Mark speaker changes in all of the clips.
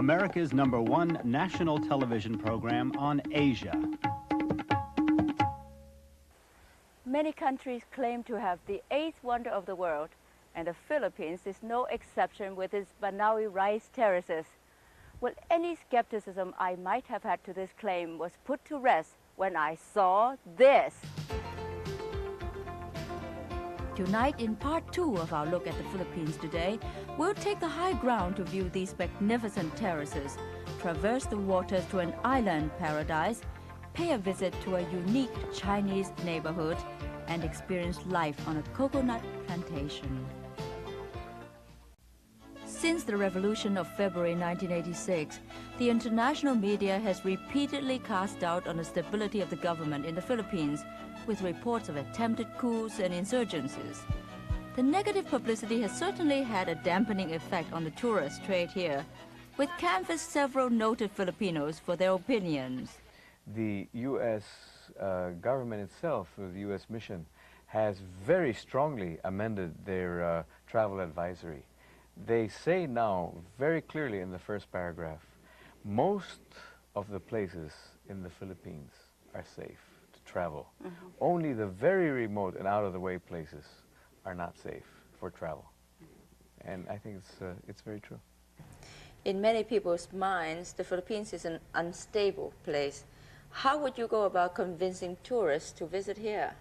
Speaker 1: America's #1 national television program on Asia.
Speaker 2: Many countries claim to have the 8th wonder of the world, and the Philippines is no exception with its Banawi rice terraces. Well, any skepticism I might have had to this claim was put to rest when I saw this. Tonight, in part 2 of our look at the Philippines today, we'll take the high ground to view these magnificent terraces, traverse the waters to an island paradise, pay a visit to a unique Chinese neighborhood, and experience life on a coconut plantation. Since the revolution of February 1986, the international media has repeatedly cast doubt on the stability of the government in the Philippines, with reports of attempted coups and insurgencies. The negative publicity has certainly had a dampening effect on the tourist trade here, with canvassed several noted Filipinos for their opinions.
Speaker 3: The U.S. Government itself, the U.S. mission, has very strongly amended their travel advisory. They say now very clearly in the first paragraph, most of the places in the Philippines are safe to travel. Only the very remote and out-of-the-way places are not safe for travel. And I think it's very true.
Speaker 2: In many people's minds, the Philippines is an unstable place. How would you go about convincing tourists to visit here?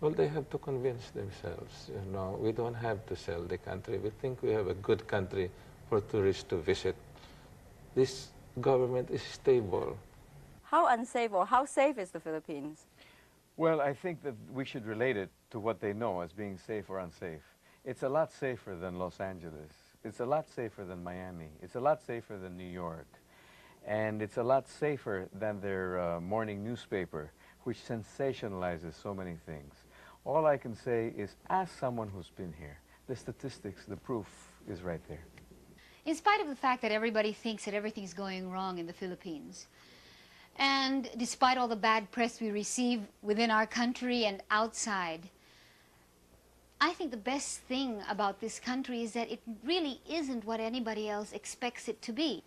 Speaker 4: Well, they have to convince themselves. You know, we don't have to sell the country. We think we have a good country for tourists to visit. This government is stable.
Speaker 2: How unsafe or how safe is the Philippines?
Speaker 3: Well, I think that we should relate it to what they know as being safe or unsafe. It's a lot safer than Los Angeles. It's a lot safer than Miami. It's a lot safer than New York. And it's a lot safer than their morning newspaper, which sensationalizes so many things. All I can say is ask someone who's been here. The statistics, the proof is right there.
Speaker 5: In spite of the fact that everybody thinks that everything's going wrong in the Philippines, and despite all the bad press we receive within our country and outside, I think the best thing about this country is that it really isn't what anybody else expects it to be.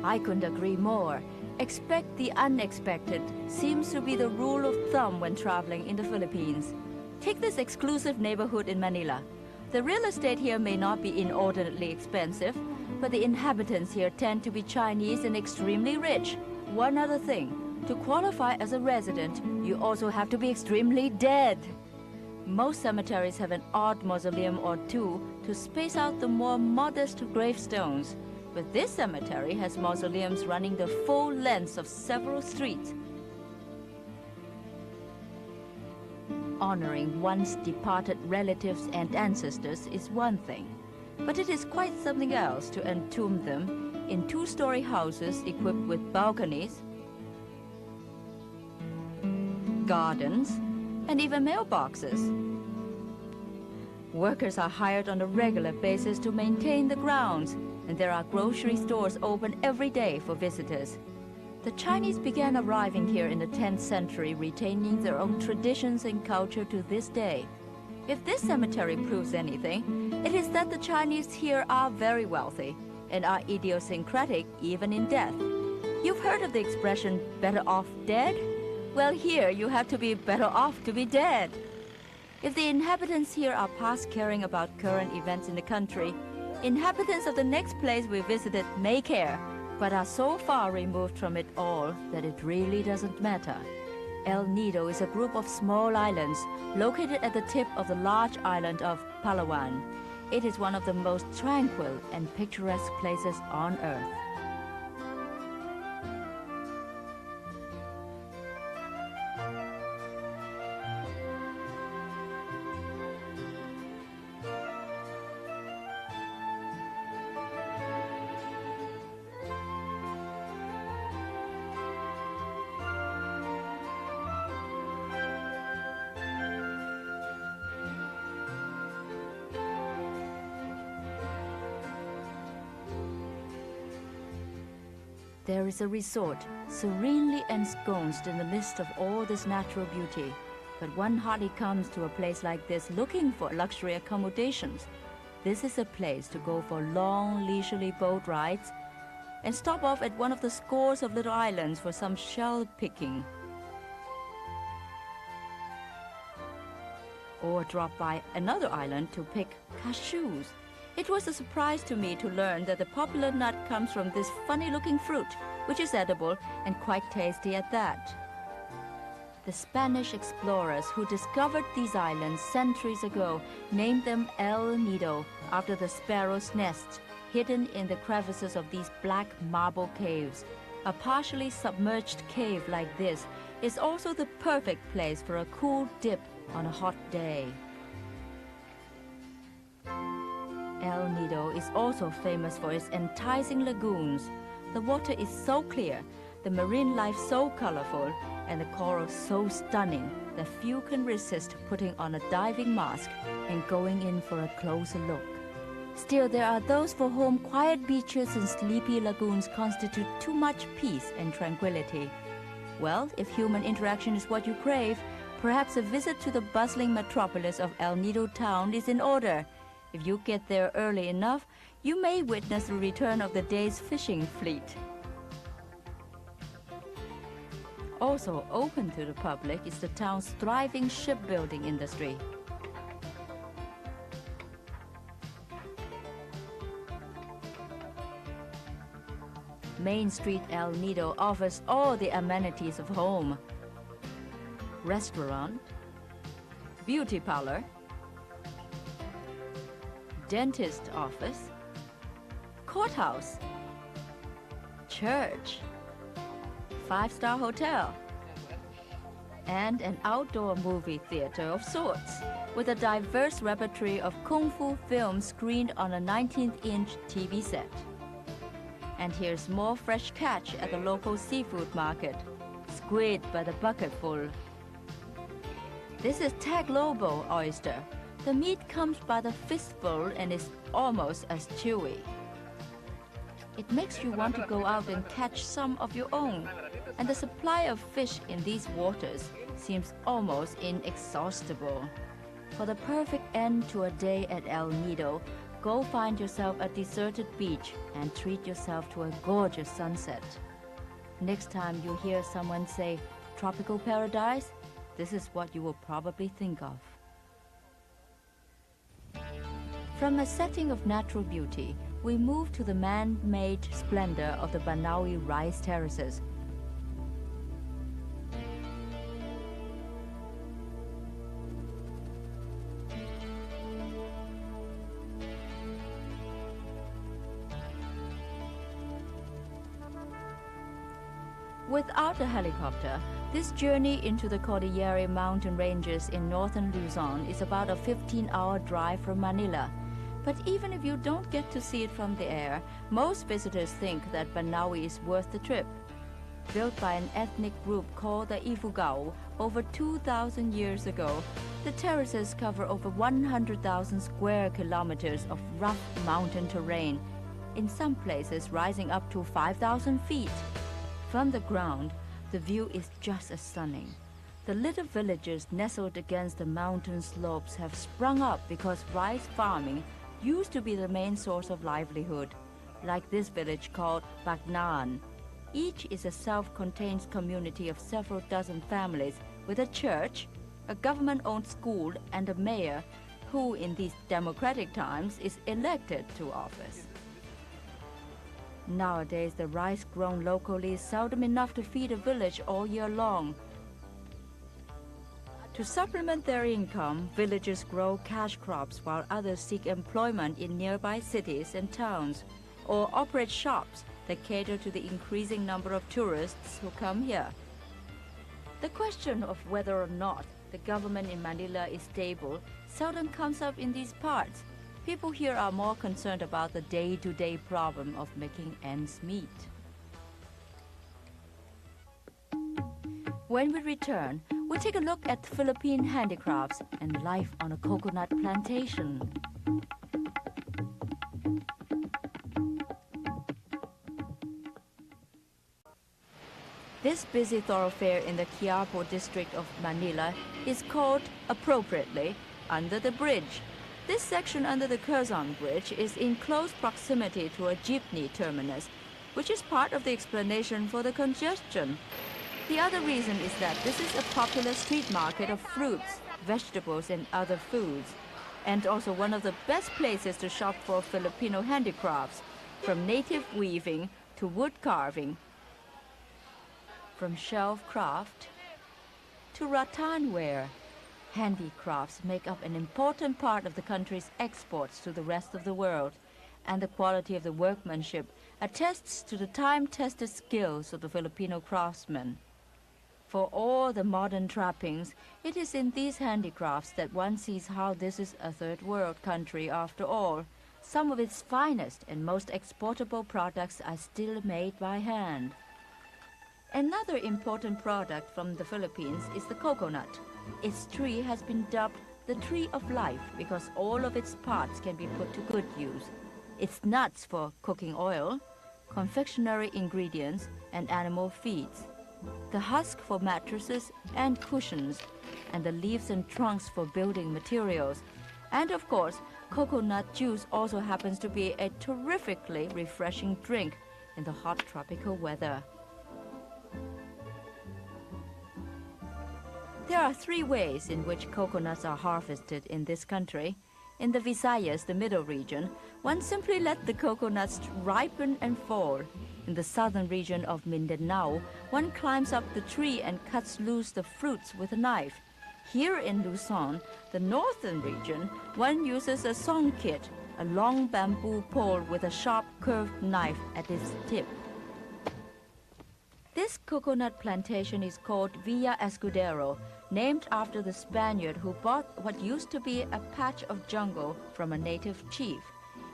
Speaker 2: I couldn't agree more. Expect the unexpected seems to be the rule of thumb when traveling in the Philippines. Take this exclusive neighborhood in Manila. The real estate here may not be inordinately expensive, but the inhabitants here tend to be Chinese and extremely rich. One other thing, to qualify as a resident, you also have to be extremely dead. Most cemeteries have an odd mausoleum or two to space out the more modest gravestones. But this cemetery has mausoleums running the full length of several streets. Honoring one's departed relatives and ancestors is one thing, but it is quite something else to entomb them in two-story houses equipped with balconies, gardens, and even mailboxes. Workers are hired on a regular basis to maintain the grounds, and there are grocery stores open every day for visitors. The Chinese began arriving here in the 10th century, retaining their own traditions and culture to this day. If this cemetery proves anything, it is that the Chinese here are very wealthy and are idiosyncratic even in death. You've heard of the expression, better off dead? Well, here you have to be better off to be dead. If the inhabitants here are past caring about current events in the country, inhabitants of the next place we visited may care, but are so far removed from it all that it really doesn't matter. El Nido is a group of small islands located at the tip of the large island of Palawan. It is one of the most tranquil and picturesque places on earth. There is a resort, serenely ensconced in the midst of all this natural beauty. But one hardly comes to a place like this looking for luxury accommodations. This is a place to go for long, leisurely boat rides and stop off at one of the scores of little islands for some shell picking. Or drop by another island to pick cashews. It was a surprise to me to learn that the popular nut comes from this funny-looking fruit, which is edible and quite tasty at that. The Spanish explorers who discovered these islands centuries ago named them El Nido after the sparrow's nest, hidden in the crevices of these black marble caves. A partially submerged cave like this is also the perfect place for a cool dip on a hot day. El Nido is also famous for its enticing lagoons. The water is so clear, the marine life so colorful, and the coral so stunning that few can resist putting on a diving mask and going in for a closer look. Still, there are those for whom quiet beaches and sleepy lagoons constitute too much peace and tranquility. Well, if human interaction is what you crave, perhaps a visit to the bustling metropolis of El Nido town is in order. If you get there early enough, you may witness the return of the day's fishing fleet. Also open to the public is the town's thriving shipbuilding industry. Main Street El Nido offers all the amenities of home. Restaurant, beauty parlor, dentist office, courthouse, church, five-star hotel, and an outdoor movie theater of sorts, with a diverse repertoire of kung fu films screened on a 19-inch TV set. And here's more fresh catch at the local seafood market. Squid by the bucketful. This is Tag Lobo oyster. The meat comes by the fistful and is almost as chewy. It makes you want to go out and catch some of your own. And the supply of fish in these waters seems almost inexhaustible. For the perfect end to a day at El Nido, go find yourself a deserted beach and treat yourself to a gorgeous sunset. Next time you hear someone say, tropical paradise, this is what you will probably think of. From a setting of natural beauty, we move to the man-made splendor of the Banaue rice terraces. Without a helicopter, this journey into the Cordillera mountain ranges in northern Luzon is about a 15-hour drive from Manila. But even if you don't get to see it from the air, most visitors think that Banaue is worth the trip. Built by an ethnic group called the Ifugao over 2,000 years ago, the terraces cover over 100,000 square kilometers of rough mountain terrain, in some places rising up to 5,000 feet. From the ground, the view is just as stunning. The little villages nestled against the mountain slopes have sprung up because rice farming used to be the main source of livelihood, like this village called Bagnaan. Each is a self-contained community of several dozen families with a church, a government-owned school, and a mayor who, in these democratic times, is elected to office. Nowadays, the rice grown locally is seldom enough to feed a village all year long. To supplement their income, villagers grow cash crops while others seek employment in nearby cities and towns, or operate shops that cater to the increasing number of tourists who come here. The question of whether or not the government in Manila is stable seldom comes up in these parts. People here are more concerned about the day-to-day problem of making ends meet. When we return, we take a look at Philippine handicrafts and life on a coconut plantation. This busy thoroughfare in the Quiapo district of Manila is called, appropriately, Under the Bridge. This section under the Curzon Bridge is in close proximity to a jeepney terminus, which is part of the explanation for the congestion. The other reason is that this is a popular street market of fruits, vegetables, and other foods, and also one of the best places to shop for Filipino handicrafts, from native weaving to wood carving, from shelf craft to rattanware. Handicrafts make up an important part of the country's exports to the rest of the world, and the quality of the workmanship attests to the time-tested skills of the Filipino craftsmen. For all the modern trappings, it is in these handicrafts that one sees how this is a third world country after all. Some of its finest and most exportable products are still made by hand. Another important product from the Philippines is the coconut. Its tree has been dubbed the tree of life because all of its parts can be put to good use. Its nuts for cooking oil, confectionery ingredients, and animal feeds. The husk for mattresses and cushions, and the leaves and trunks for building materials. And of course, coconut juice also happens to be a terrifically refreshing drink in the hot tropical weather. There are 3 ways in which coconuts are harvested in this country. In the Visayas, the middle region, one simply let the coconuts ripen and fall. In the southern region of Mindanao, one climbs up the tree and cuts loose the fruits with a knife. Here in Luzon, the northern region, one uses a songkit, a long bamboo pole with a sharp curved knife at its tip. This coconut plantation is called Villa Escudero, named after the Spaniard who bought what used to be a patch of jungle from a native chief.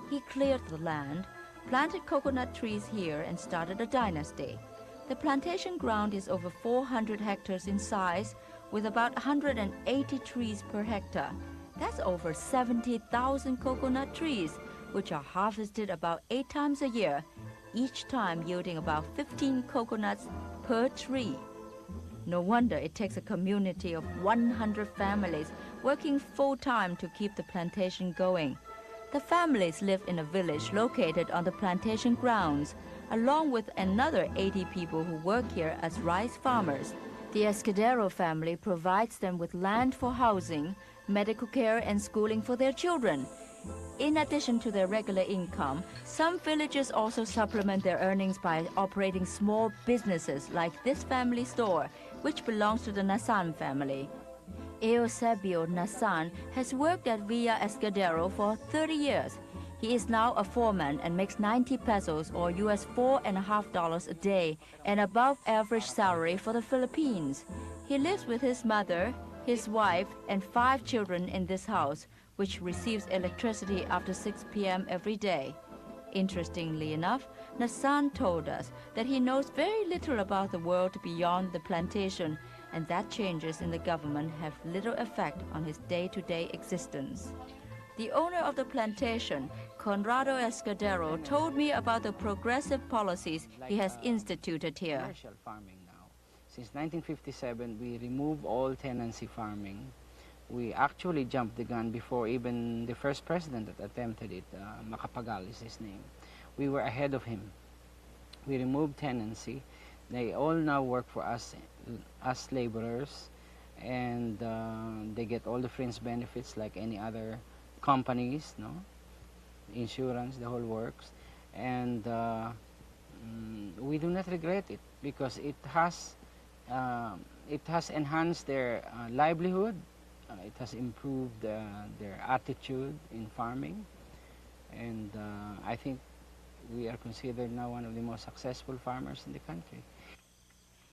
Speaker 2: He cleared the land, planted coconut trees here, and started a dynasty. The plantation ground is over 400 hectares in size, with about 180 trees per hectare. That's over 70,000 coconut trees, which are harvested about 8 times a year, each time yielding about 15 coconuts per tree. No wonder it takes a community of 100 families working full-time to keep the plantation going. The families live in a village located on the plantation grounds, along with another 80 people who work here as rice farmers. The Escudero family provides them with land for housing, medical care, and schooling for their children. In addition to their regular income, some villagers also supplement their earnings by operating small businesses like this family store, which belongs to the Nasan family. Eusebio Nasan has worked at Villa Escudero for 30 years. He is now a foreman and makes 90 pesos or US $4.50 a day, an above average salary for the Philippines. He lives with his mother, his wife, and 5 children in this house, which receives electricity after 6 p.m. every day. Interestingly enough, Nasan told us that he knows very little about the world beyond the plantation, and that changes in the government have little effect on his day-to-day existence. The owner of the plantation, Conrado Escudero, told me about the progressive policies he has instituted here.
Speaker 6: Commercial farming now. Since 1957, we removed all tenancy farming. We actually jumped the gun before even the first president that attempted it, Macapagal is his name. We were ahead of him. We removed tenancy. They all now work for us as laborers, and they get all the fringe benefits like any other companies, no? Insurance, the whole works. And we do not regret it because it has enhanced their livelihood. It has improved their attitude in farming, and I think we are considered now one of the most successful farmers in the country.